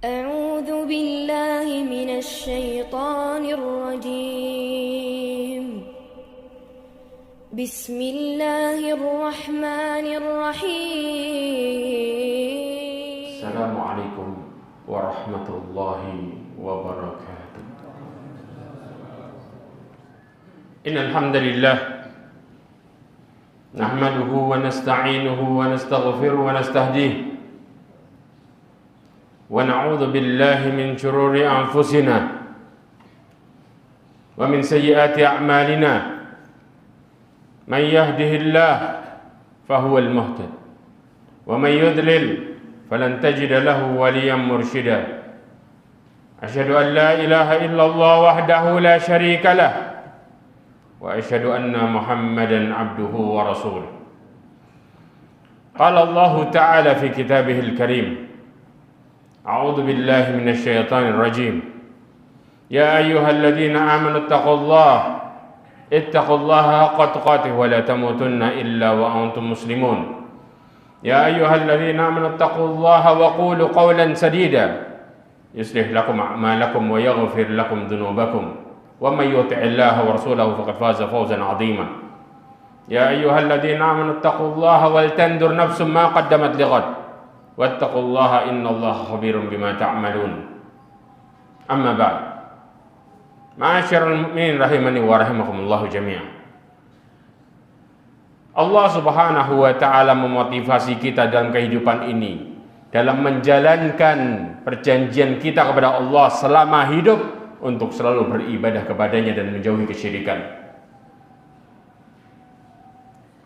أعوذ بالله من الشيطان الرجيم بسم الله الرحمن الرحيم السلام عليكم ورحمة الله وبركاته. إن الحمد لله نحمده ونستعينه ونستغفره ونستهديه ونعوذ بالله من شرور أنفسنا ومن سيئات أعمالنا. من يهده الله فهو المهتد ومن يضلل فلن تجد له وليا مرشدا. أشهد أن لا إله إلا الله وحده لا شريك له وأشهد أن محمدا عبده ورسوله. قال الله تعالى في كتابه الكريم: أعوذ بالله من الشيطان الرجيم. يا أيها الذين آمنوا اتقوا الله حق تقاته ولا تموتن إلا وأنتم مسلمون. يا أيها الذين آمنوا اتقوا الله وقولوا قولا سديدا يصلح لكم أعمالكم ويغفر لكم ذنوبكم ومن يطع الله ورسوله فقد فاز فوزا عظيما. يا أيها الذين آمنوا اتقوا الله ولتنظر نفس ما قدمت لغد واتقوا الله إن الله خبير بما تعملون. أما بعد، Ma'asyiral mu'minin rahimani wa rahimakumullah jami'an. Allah Subhanahu wa taala memotivasi kita dalam kehidupan ini dalam menjalankan perjanjian kita kepada Allah selama hidup untuk selalu beribadah kepadanya dan menjauhi kesyirikan.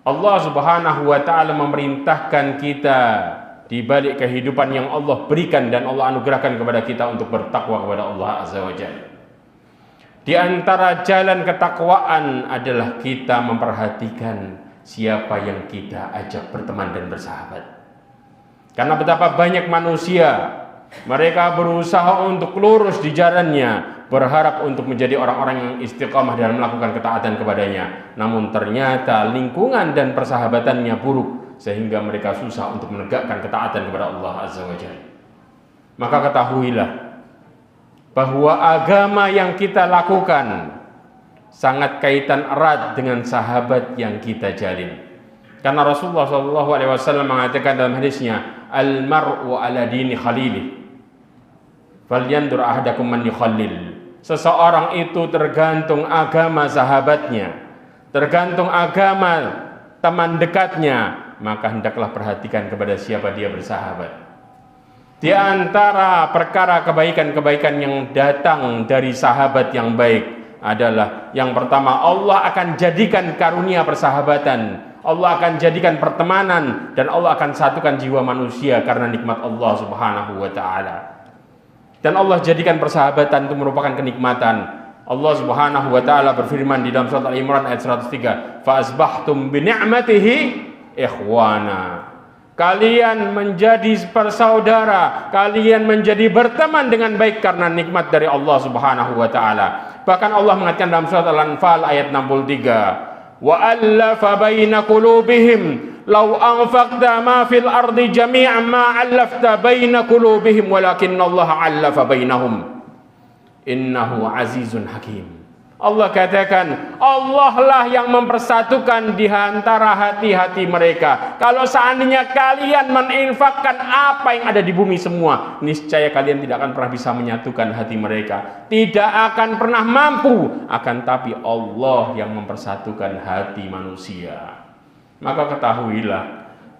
Allah Subhanahu wa taala memerintahkan kita di balik kehidupan yang Allah berikan dan Allah anugerahkan kepada kita untuk bertakwa kepada Allah Azza wa Jalla. Di antara jalan ketakwaan adalah kita memperhatikan siapa yang kita ajak berteman dan bersahabat. Karena betapa banyak manusia, mereka berusaha untuk lurus di jalannya, berharap untuk menjadi orang-orang yang istiqamah dalam melakukan ketaatan kepadanya. Namun ternyata lingkungan dan persahabatannya buruk, sehingga mereka susah untuk menegakkan ketaatan kepada Allah Azza wa Jalla. Maka ketahuilah bahwa agama yang kita lakukan sangat kaitan erat dengan sahabat yang kita jalin. Karena Rasulullah SAW mengatakan dalam hadisnya, "Al-mar'u ala dini khalilih, falyandur ahadakum man yukhalil." Seseorang itu tergantung agama sahabatnya, tergantung agama teman dekatnya, maka hendaklah perhatikan kepada siapa dia bersahabat. Di antara perkara kebaikan-kebaikan yang datang dari sahabat yang baik adalah yang pertama, Allah akan jadikan karunia persahabatan, Allah akan jadikan pertemanan, dan Allah akan satukan jiwa manusia karena nikmat Allah Subhanahu wa taala. Dan Allah jadikan persahabatan itu merupakan kenikmatan. Allah Subhanahu wa taala berfirman di dalam surat Al-Imran ayat 103, "Fa asbahtum bi ni'matihi ikhwana." Kalian menjadi bersaudara, kalian menjadi berteman dengan baik karena nikmat dari Allah Subhanahu wa taala. Bahkan Allah mengatakan dalam surat Al-Anfal ayat 63, "Wa allafa baina qulubihim law anfaqta ma fil ardi jami'an ma 'allafta baina qulubihim walakinnallaha 'allafa bainahum innahu azizun hakim." Allah katakan, Allah lah yang mempersatukan di antara hati-hati mereka. Kalau seandainya kalian menginfakkan apa yang ada di bumi semua, niscaya kalian tidak akan pernah bisa menyatukan hati mereka. Tidak akan pernah mampu, akan tapi Allah yang mempersatukan hati manusia. Maka ketahuilah,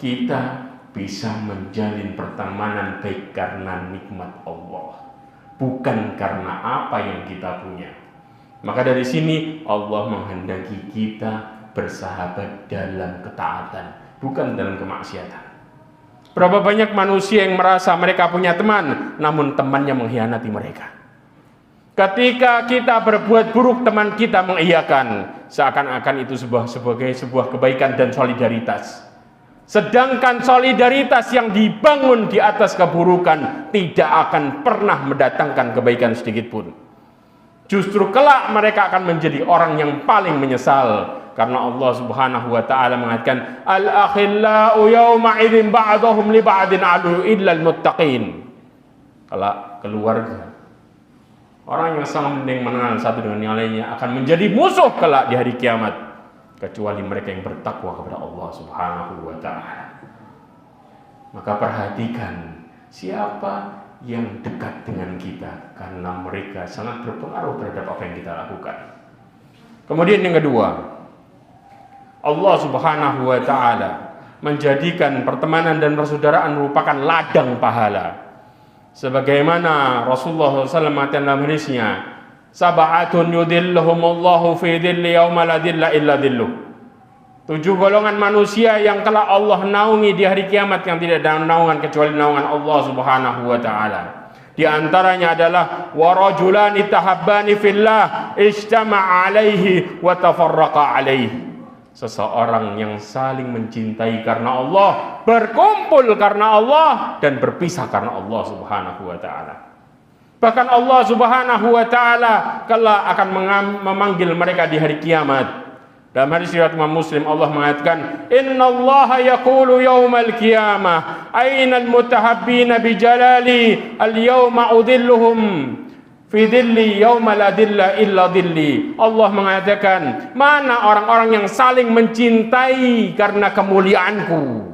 kita bisa menjalin pertemanan baik karena nikmat Allah, bukan karena apa yang kita punya. Maka dari sini Allah menghendaki kita bersahabat dalam ketaatan, bukan dalam kemaksiatan. Berapa banyak manusia yang merasa mereka punya teman, namun temannya mengkhianati mereka. Ketika kita berbuat buruk, teman kita mengiyakan, seakan-akan itu sebagai sebuah kebaikan dan solidaritas. Sedangkan solidaritas yang dibangun di atas keburukan tidak akan pernah mendatangkan kebaikan sedikit pun. Justru kelak mereka akan menjadi orang yang paling menyesal, karena Allah Subhanahu wa taala mengatakan, "Al-akhillau yawma idzin ba'dhum li ba'din adu illa al-muttaqin." kelak keluarga. Orang yang sangat penting mengenal satu dengan yang lainnya akan menjadi musuh kelak di hari kiamat, kecuali mereka yang bertakwa kepada Allah Subhanahu wa Ta'ala. Maka perhatikan siapa yang dekat dengan kita, karena mereka sangat berpengaruh terhadap apa yang kita lakukan. Kemudian yang kedua, Allah Subhanahu wa Ta'ala menjadikan pertemanan dan persaudaraan merupakan ladang pahala. Sebagaimana Rasulullah SAW mengatakan dalam hadisnya, sab'atun yudhilluhumullahu fi dhilli yauma la dhilla illa dhilluh. 7 golongan manusia yang kelak Allah naungi di hari kiamat yang tidak ada naungan kecuali naungan Allah Subhanahu wa Ta'ala. Di antaranya adalah warajulani tahabbani fillah ijtama'a alaihi wa tafarraqa alaihi. Seseorang yang saling mencintai karena Allah, berkumpul karena Allah, dan berpisah karena Allah Subhanahu wa Ta'ala. Bahkan Allah Subhanahu wa Ta'ala kelak akan memanggil mereka di hari kiamat. Dalam hadis riwayat Imam Muslim, Allah mengatakan, innallaha yaqulu yaumal qiyamah ainal mutahabbina bi jalali al-yawma udhilluhum fi dhilli yauma la dhilla illa dhilli. Allah mengatakan, mana orang-orang yang saling mencintai karena kemuliaanku.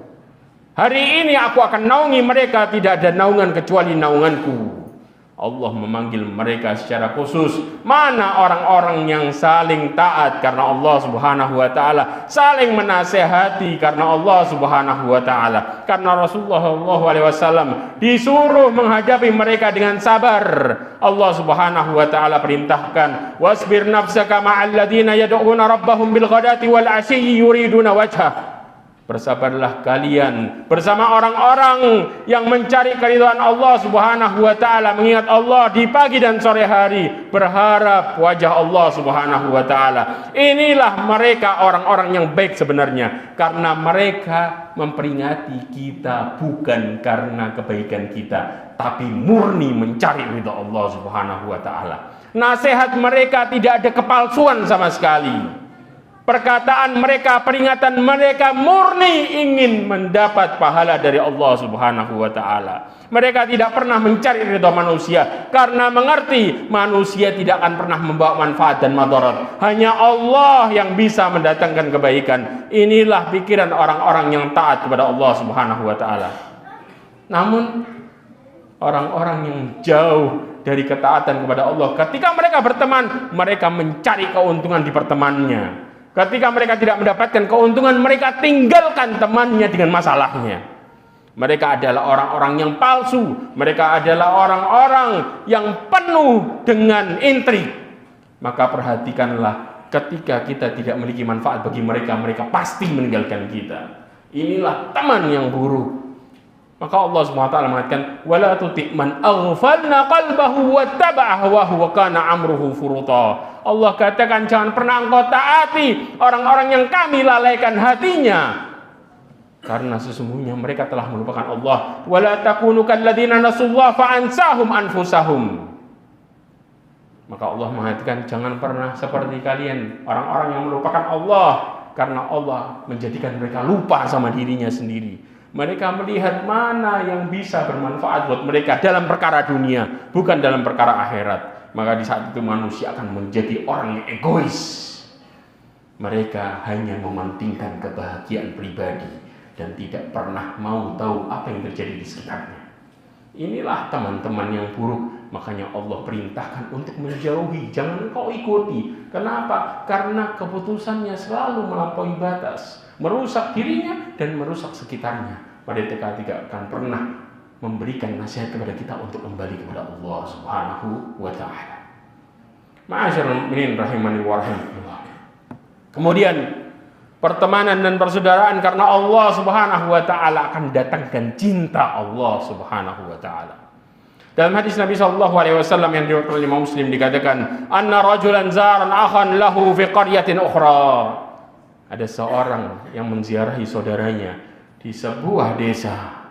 Hari ini aku akan naungi mereka, tidak ada naungan kecuali naunganku. Allah memanggil mereka secara khusus. Mana orang-orang yang saling taat karena Allah Subhanahu wa Ta'ala, saling menasehati karena Allah Subhanahu wa Ta'ala. Karena Rasulullah SAW disuruh menghadapi mereka dengan sabar. Allah Subhanahu wa Ta'ala perintahkan, wasbir nafsaka ma'al ladina yad'una rabbahum bil ghadati wal 'ashiyyi yuriduna wajhah. Bersabarlah kalian bersama orang-orang yang mencari keridhaan Allah Subhanahu wa Ta'ala, mengingat Allah di pagi dan sore hari, berharap wajah Allah Subhanahu wa Ta'ala. Inilah mereka orang-orang yang baik sebenarnya, karena mereka memperingati kita bukan karena kebaikan kita, tapi murni mencari ridha Allah Subhanahu wa Ta'ala. Nasihat mereka tidak ada kepalsuan sama sekali. Perkataan mereka, peringatan mereka murni ingin mendapat pahala dari Allah Subhanahu wa Ta'ala. Mereka tidak pernah mencari ridha manusia, karena mengerti manusia tidak akan pernah membawa manfaat dan madarat. Hanya Allah yang bisa mendatangkan kebaikan. Inilah pikiran orang-orang yang taat kepada Allah Subhanahu wa Ta'ala. Namun orang-orang yang jauh dari ketaatan kepada Allah, ketika mereka berteman, mereka mencari keuntungan di pertemanannya. Ketika mereka tidak mendapatkan keuntungan, mereka tinggalkan temannya dengan masalahnya. Mereka adalah orang-orang yang palsu. Mereka adalah orang-orang yang penuh dengan intrik. Maka perhatikanlah, ketika kita tidak memiliki manfaat bagi mereka, mereka pasti meninggalkan kita. Inilah teman yang buruk. Maka Allah SWT mengatakan, wala tuti' man aghfalna qalbahu wattaba'a hawahu wa kana amruhu furuta. Allah katakan, jangan pernah engkau taati orang-orang yang kami lalaikan hatinya, karena sesungguhnya mereka telah melupakan Allah. Wala takunu kalladzina nasullaha fa'ansahum anfusahum. Maka Allah mengatakan, jangan pernah seperti kalian, orang-orang yang melupakan Allah, karena Allah menjadikan mereka lupa sama dirinya sendiri. Mereka melihat mana yang bisa bermanfaat buat mereka dalam perkara dunia, bukan dalam perkara akhirat. Maka di saat itu manusia akan menjadi orang yang egois. Mereka hanya mementingkan kebahagiaan pribadi dan tidak pernah mau tahu apa yang terjadi di sekitarnya. Inilah teman-teman yang buruk. Makanya Allah perintahkan untuk menjauhi, jangan kau ikuti. Kenapa? Karena keputusannya selalu melampaui batas, merusak dirinya dan merusak sekitarnya. Mereka tidak akan pernah memberikan nasihat kepada kita untuk kembali kepada Allah Subhanahu wa Ta'ala. Ma'asyiral mu'minin rahimani wa rahimakumullah. Kemudian pertemanan dan persaudaraan karena Allah Subhanahu wa Ta'ala akan datangkan cinta Allah Subhanahu wa Ta'ala. Dalam hadis Nabi SAW yang diriwayatkan oleh Imam Muslim dikatakan, anna rajulan zaran akhan lahu fi qaryatin ukhra. Ada seorang yang menziarahi saudaranya di sebuah desa.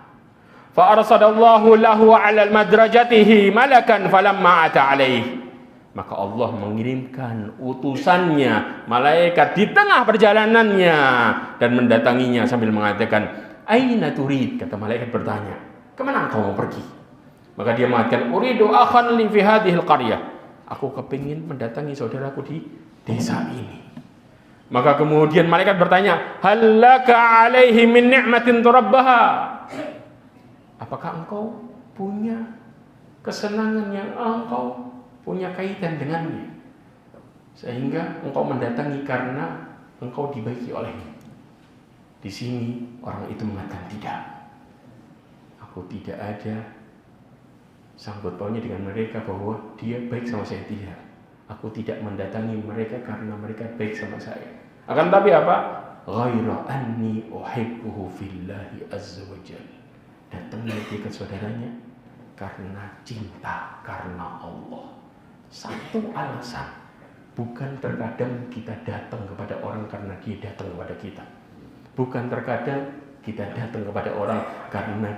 Fa arsadallahu lahu 'ala madrajatihi malakan falamma ata alaihi. Maka Allah mengirimkan utusannya, malaikat di tengah perjalanannya dan mendatanginya sambil mengatakan, aina turid? Kata malaikat bertanya, kemana engkau mau pergi? Maka dia mengatakan, uridu akhan li fi hadhil qaryah. Aku kepingin mendatangi saudaraku di desa ini. Maka kemudian malaikat bertanya, hallaka alaihi min ni'matin turabbaha. Apakah engkau punya kesenangan yang engkau punya kaitan dengannya, sehingga engkau mendatangi karena engkau dibaiki olehnya? Di sini orang itu mengatakan, tidak. Aku tidak ada sangkut pautnya dengan mereka bahwa dia baik sama saya, tidak. Aku tidak mendatangi mereka karena mereka baik sama saya. Akan tapi apa? Ghaira anni uhibbuhu fillahi azza wa jalla. Datangnya dia ke saudaranya karena cinta karena Allah. Satu alasan. Bukan terkadang kita datang kepada orang karena dia datang kepada kita. Bukan terkadang kita datang kepada orang karena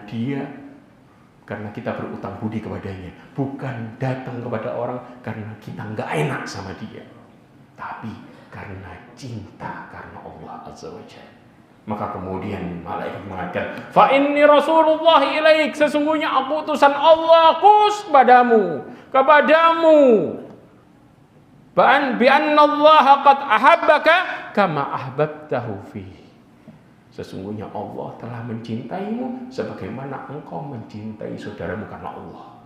kita berutang budi kepadanya. Bukan datang kepada orang karena kita nggak enak sama dia, tapi karena cinta karena Allah Azza wa Jalla. Maka kemudian malaikat mengatakan, fa inni Rasulullah ilaik, sesungguhnya aku utusan Allah kepadamu. Bi anna Allah qad ahabbaka kama ahbabtahu fi. Sesungguhnya Allah telah mencintaimu sebagaimana engkau mencintai saudaramu karena Allah.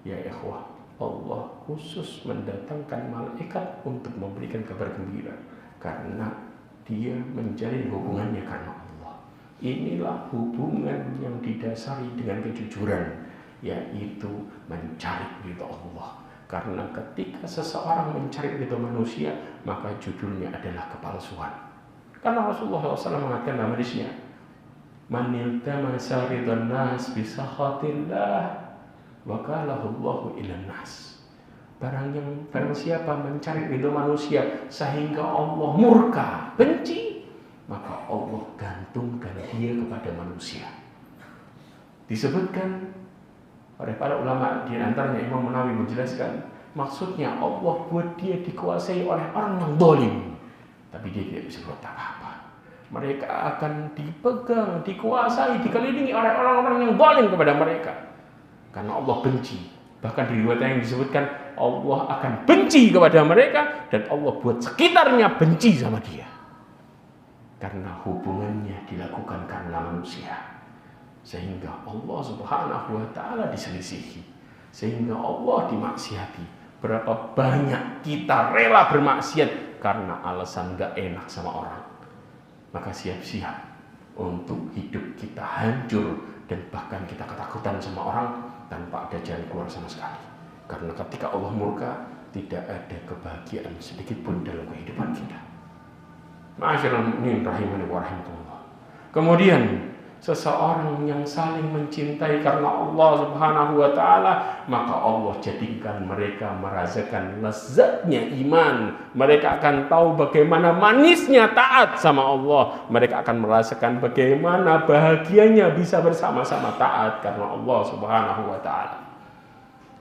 Ya ikhwah, Allah khusus mendatangkan malaikat untuk memberikan kabar gembira karena dia menjalin hubungannya karena Allah. Inilah hubungan yang didasari dengan kejujuran, yaitu mencari ridha Allah. Karena ketika seseorang mencari ridha manusia, maka judulnya adalah kepalsuan. Karena Rasulullah SAW mengatakan dalam hadisnya, man iltamasa ridhan nas bi sakhatillah wakalahu Allahu ilan nas. Barang siapa mencari ridho manusia sehingga Allah murka, benci, maka Allah gantungkan dia kepada manusia. Disebutkan oleh para ulama, di antaranya Imam Nawawi menjelaskan, maksudnya Allah buat dia dikuasai oleh orang yang zalim, tapi dia tidak bisa berbuat apa-apa. Mereka akan dipegang, dikuasai, dikelilingi oleh orang-orang yang zalim kepada mereka. Karena Allah benci. Bahkan di riwayat yang disebutkan Allah akan benci kepada mereka dan Allah buat sekitarnya benci sama dia. Karena hubungannya dilakukan karena manusia. Sehingga Allah Subhanahu wa taala diselisihi. Sehingga Allah dimaksiati. Berapa banyak kita rela bermaksiat karena alasan gak enak sama orang. Maka siap-siap untuk hidup kita hancur dan bahkan kita ketakutan sama orang tanpa ada jalan keluar sama sekali. Karena ketika Allah murka, tidak ada kebahagiaan sedikit pun dalam kehidupan kita. Ma'asyiral mu'minin rahimani wa rahimakumullah. Kemudian seseorang yang saling mencintai karena Allah Subhanahu wa taala, maka Allah jadikan mereka merasakan lezatnya iman. Mereka akan tahu bagaimana manisnya taat sama Allah. Mereka akan merasakan bagaimana bahagianya bisa bersama-sama taat karena Allah Subhanahu wa taala.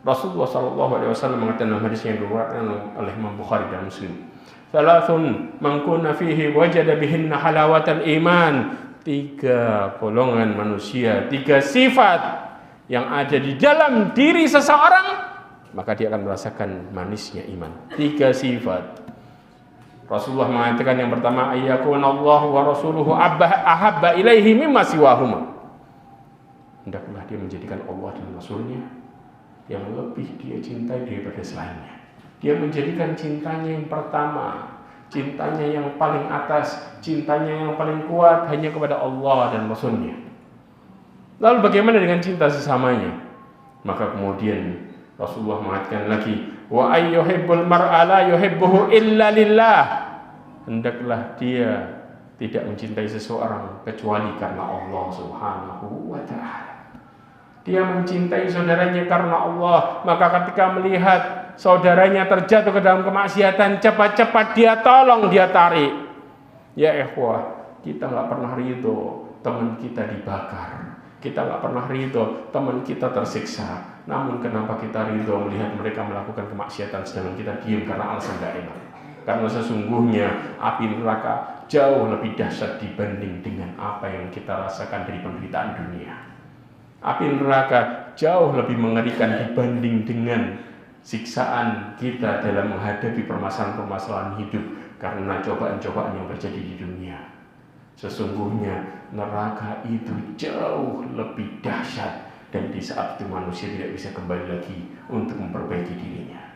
Rasulullah sallallahu alaihi wasallam mengatakan dalam hadis yang diriwayatkan oleh Imam Bukhari dan Muslim, "Thalathun man kunna fihi wajada bihinna halawatal iman." 3 golongan manusia, 3 sifat yang ada di dalam diri seseorang, maka dia akan merasakan manisnya iman. 3 sifat. Rasulullah mengatakan yang pertama, ayyakuna Allah wa rasuluhu ahabba ilaihi mimma siwahuma. Hendaklah dia menjadikan Allah dan Rasulnya yang lebih dia cintai daripada selainnya. Dia menjadikan cintanya yang pertama, cintanya yang paling atas, cintanya yang paling kuat hanya kepada Allah dan Rasulnya. Lalu bagaimana dengan cinta sesamanya? Maka kemudian Rasulullah mengatakan lagi, wa ayyuhibbul mar'a la yuhibbuhu illa lillah. Hendaklah dia tidak mencintai seseorang kecuali karena Allah Subhanahu wa ta'ala. Dia mencintai saudaranya karena Allah, maka ketika melihat saudaranya terjatuh ke dalam kemaksiatan, cepat-cepat dia tolong, dia tarik. Ya ikhwah, kita gak pernah ridho teman kita dibakar, kita gak pernah ridho teman kita tersiksa. Namun kenapa kita ridho melihat mereka melakukan kemaksiatan sedangkan kita diam karena alasan gak enak? Karena sesungguhnya api neraka jauh lebih dahsyat dibanding dengan apa yang kita rasakan dari penderitaan dunia. Api neraka jauh lebih mengerikan dibanding dengan siksaan kita dalam menghadapi permasalahan-permasalahan hidup karena cobaan-cobaan yang terjadi di dunia. Sesungguhnya neraka itu jauh lebih dahsyat, dan di saat itu manusia tidak bisa kembali lagi untuk memperbaiki dirinya.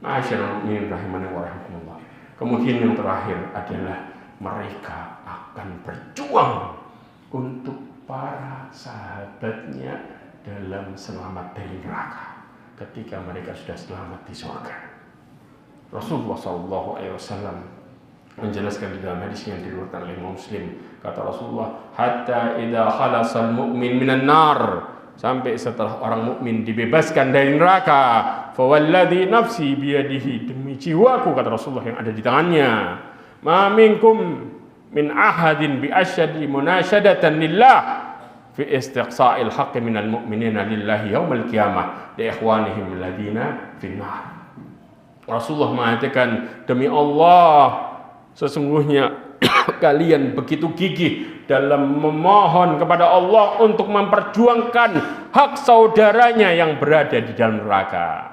Ma'asyiral mu'minin rahimani wa rahimakumullah. Kemudian yang terakhir adalah mereka akan berjuang untuk para sahabatnya dalam selamat dari neraka ketika mereka sudah selamat di surga. Rasulullah SAW menjelaskan di dalam hadis yang diriwayatkan oleh Muslim, kata Rasulullah, hatta idza khalasal mu'min minan nar, sampai setelah orang mukmin dibebaskan dari neraka, fa walladzi nafsi biyadihi, demi jiwaku, kata Rasulullah, yang ada di tangannya, ma minkum min ahadin bi asyadi munasyadatan lillah fi istiqsa'il haqqi minal mu'minina lillahi yaumal qiyamah li ikhwanihim alladziina finnar. Rasulullah mengatakan, demi Allah, sesungguhnya kalian begitu gigih dalam memohon kepada Allah untuk memperjuangkan hak saudaranya yang berada di dalam neraka.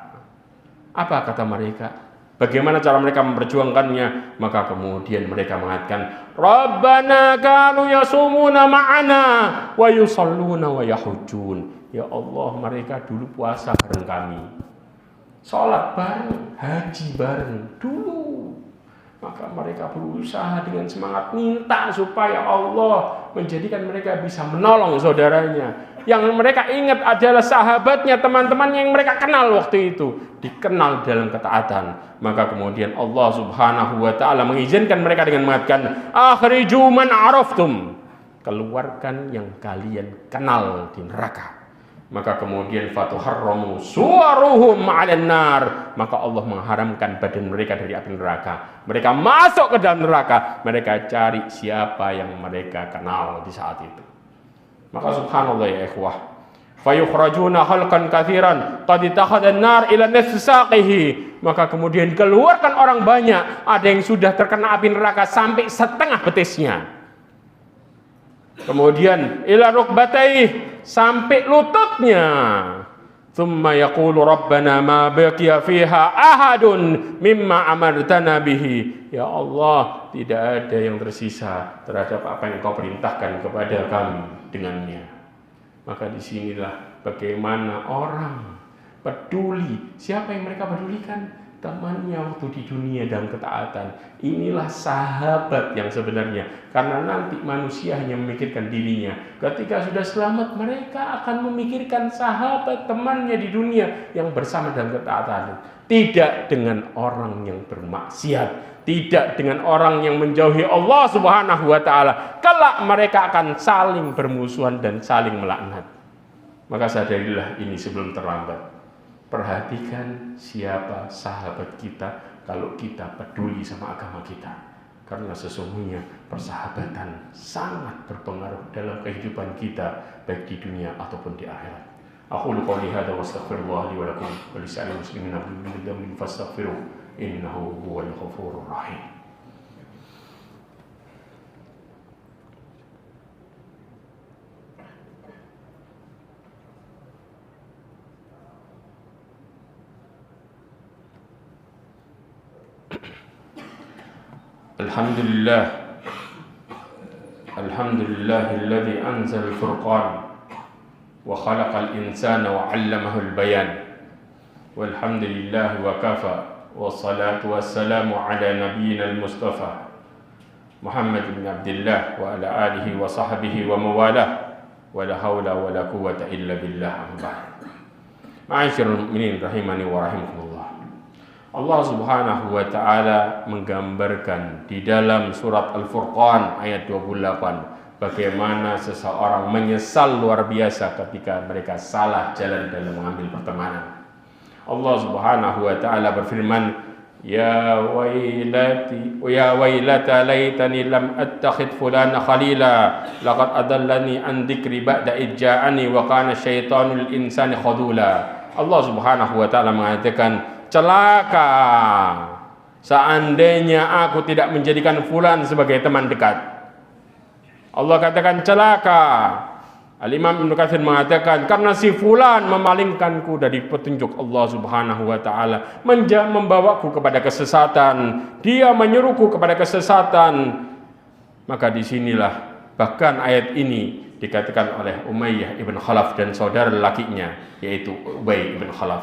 Apa kata mereka? Bagaimana cara mereka memperjuangkannya? Maka kemudian mereka mengatakan, Rabbana kanu yasumuna ma'ana wa yusalluna wa yahujjun. Ya Allah, mereka dulu puasa bareng kami, sholat bareng, haji bareng dulu. Maka mereka berusaha dengan semangat minta supaya Allah menjadikan mereka bisa menolong saudaranya. Yang mereka ingat adalah sahabatnya, teman-teman yang mereka kenal waktu itu, dikenal dalam ketaatan. Maka kemudian Allah Subhanahu wa ta'ala mengizinkan mereka dengan mengatakan, akhriju man araftum, keluarkan yang kalian kenal di neraka. Maka kemudian fatuharramu suwaruhum 'alan nar, maka Allah mengharamkan badan mereka dari api neraka. Mereka masuk ke dalam neraka, mereka cari siapa yang mereka kenal di saat itu. Maka subhanallah ya ikhwah, fayukhrajuna khalqan katsiran qad ittakhadha an-nar ila nisfi saqihi, maka kemudian keluarkan orang banyak, ada yang sudah terkena api neraka sampai setengah betisnya. Kemudian ila rukbatayhi, sampai lututnya. Tsumma yaqulu rabbana ma baqiya fiha ahadun mimma amartana bihi. Ya Allah, tidak ada yang tersisa terhadap apa yang Kau perintahkan kepada kami dengannya. Maka disinilah bagaimana orang peduli. Siapa yang mereka pedulikan? Temannya waktu di dunia dalam ketaatan. Inilah sahabat yang sebenarnya, karena nanti manusia hanya memikirkan dirinya. Ketika sudah selamat, mereka akan memikirkan sahabat temannya di dunia yang bersama dalam ketaatan. Tidak dengan orang yang bermaksiat, tidak dengan orang yang menjauhi Allah Subhanahu wa ta'ala. Kelak mereka akan saling bermusuhan dan saling melaknat. Maka sadarilah ini sebelum terlambat. Perhatikan siapa sahabat kita kalau kita peduli sama agama kita. Karena sesungguhnya persahabatan sangat berpengaruh dalam kehidupan kita, baik di dunia ataupun di akhirat. Aqulu qouli hadza wa astaghfirullah li wa lakum wa lisa'il muslimina min dhanbin fastaghfiruh innahu huwal ghafurur rahim. Alhamdulillahilladzi anzal furqan wa khalaqal insana wa 'allamahul bayan. Walhamdulillahi wa kafa, wassalatu wassalamu ala nabiyyina al-mustafa Muhammad bin Abdullah wa ala alihi wa sahbihi wa mawalah, wa la hawla wa la quwwata illa billah. Ma'asyiral mu'minin rahimani wa rahimakumullah. Allah Subhanahu wa ta'ala menggambarkan di dalam surat Al-Furqan ayat 28 bagaimana seseorang menyesal luar biasa ketika mereka salah jalan dalam mengambil pertemanan. Allah Subhanahu wa ta'ala berfirman, ya wailata laitani lam attakhid fulana khalila laqad adallani an dzikri ba'da idja'ani wa kana syaitanul insani khadula. Allah Subhanahu wa ta'ala mengatakan, celaka seandainya aku tidak menjadikan fulan sebagai teman dekat. Allah katakan celaka Al-Imam Ibnu Katsir mengatakan, karena si fulan memalingkanku dari petunjuk Allah Subhanahu wa taala, membawaku kepada kesesatan, dia menyuruhku kepada kesesatan. Maka disinilah bahkan ayat ini dikatakan oleh Umayyah ibn Khalaf dan saudara lelakinya, yaitu Ubay ibn Khalaf.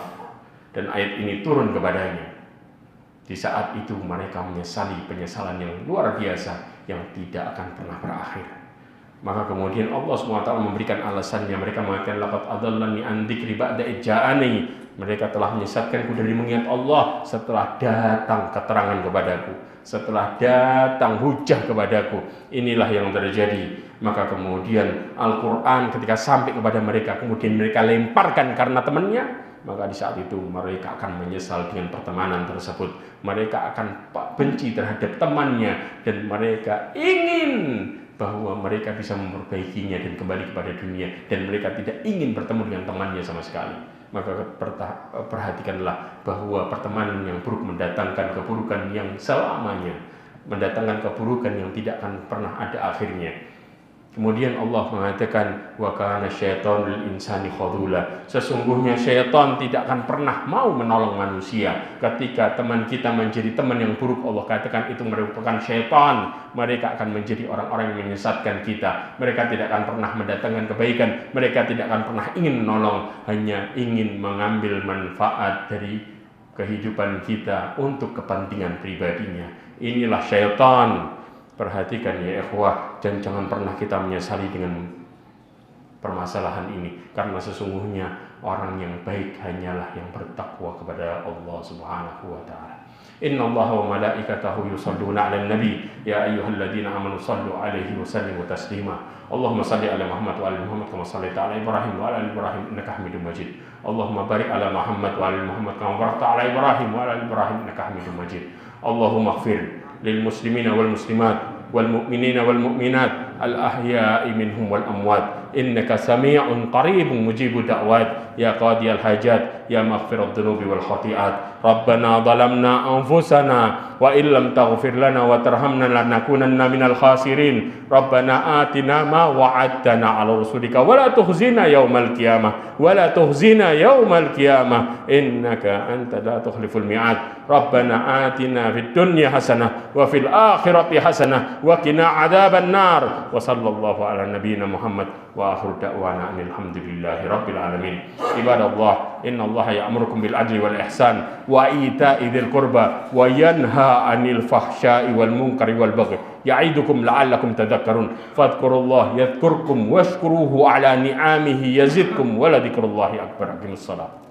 Dan ayat ini turun kepadanya. Di saat itu mereka menyesali penyesalan yang luar biasa yang tidak akan pernah berakhir. Maka kemudian Allah SWT memberikan alasannya. Mereka mengatakan, laqad adallani an dzikri ba'da ija'ani. Mereka telah menyesatkanku dari mengingat Allah setelah datang keterangan kepadaku, setelah datang hujah kepadaku. Inilah yang terjadi. Maka kemudian Al-Quran ketika sampai kepada mereka, kemudian mereka lemparkan karena temannya, maka di saat itu mereka akan menyesal dengan pertemanan tersebut. Mereka akan benci terhadap temannya, dan mereka ingin bahwa mereka bisa memperbaikinya dan kembali kepada dunia, dan mereka tidak ingin bertemu dengan temannya sama sekali. Maka perhatikanlah bahwa pertemanan yang buruk mendatangkan keburukan yang selamanya, mendatangkan keburukan yang tidak akan pernah ada akhirnya. Kemudian Allah mengatakan, wa kana syaitanu lil insani khadula. Sesungguhnya syaitan tidak akan pernah mau menolong manusia. Ketika teman kita menjadi teman yang buruk, Allah katakan itu merupakan syaitan. Mereka akan menjadi orang-orang yang menyesatkan kita. Mereka tidak akan pernah mendatangkan kebaikan. Mereka tidak akan pernah ingin menolong, hanya ingin mengambil manfaat dari kehidupan kita untuk kepentingan pribadinya. Inilah syaitan. Perhatikan ya ikhwah, dan jangan pernah kita menyesali dengan permasalahan ini, karena sesungguhnya orang yang baik hanyalah yang bertakwa kepada Allah Subhanahu wa taala. Innallaha wa malaikatahu yusholluna 'alan nabi ya ayyuhalladzina amanu shallu 'alaihi wa sallimu taslima. Allahumma shalli 'ala Muhammad wa 'ala Muhammad kama shallaita 'ala Ibrahim wa 'ala Ibrahim innaka Hamidum Majid. Allahumma barik 'ala Muhammad wa 'ala Muhammad kama barakta 'ala Ibrahim wa 'ala Ibrahim innaka Hamidum Majid. Allahumma ighfir lil muslimina wal muslimat wal mu'minina wal mu'minat al ahya'i minhum wal amwat innaka sami'un qaribun mujibud da'wat ya qadiyal hajat ya maghfirat dhunubi wal khati'at. Rabbana zalamna anfusana wa illam taghfir lana wa tarhamna lanakunanna minal khasirin. Rabbana atina ma wa'adtana 'ala rusulika wa la tukhzina yaumal qiyamah wa la tukhzina yaumal qiyamah innaka anta la tukhliful mi'ad. Rabbana atina fid dunya hasanah wa fil akhirati hasanah wa qina adzaban nar. Wa sallallahu ala nabiyyina Muhammad wa akhiru da'wana alhamdulillahi rabbil alamin. Ibadallah, innallaha ya'murukum bil adli wal ihsan wa ita'i dzil qurba wa yanha 'anil fahsya'i wal munkari wal baghi ya'idukum la'allakum tadhakkarun. Fadhkurullaha yadhkurkum washkuruhu 'ala ni'amihi yazidkum wa la dzikrullahi akbar. Aqimussalam.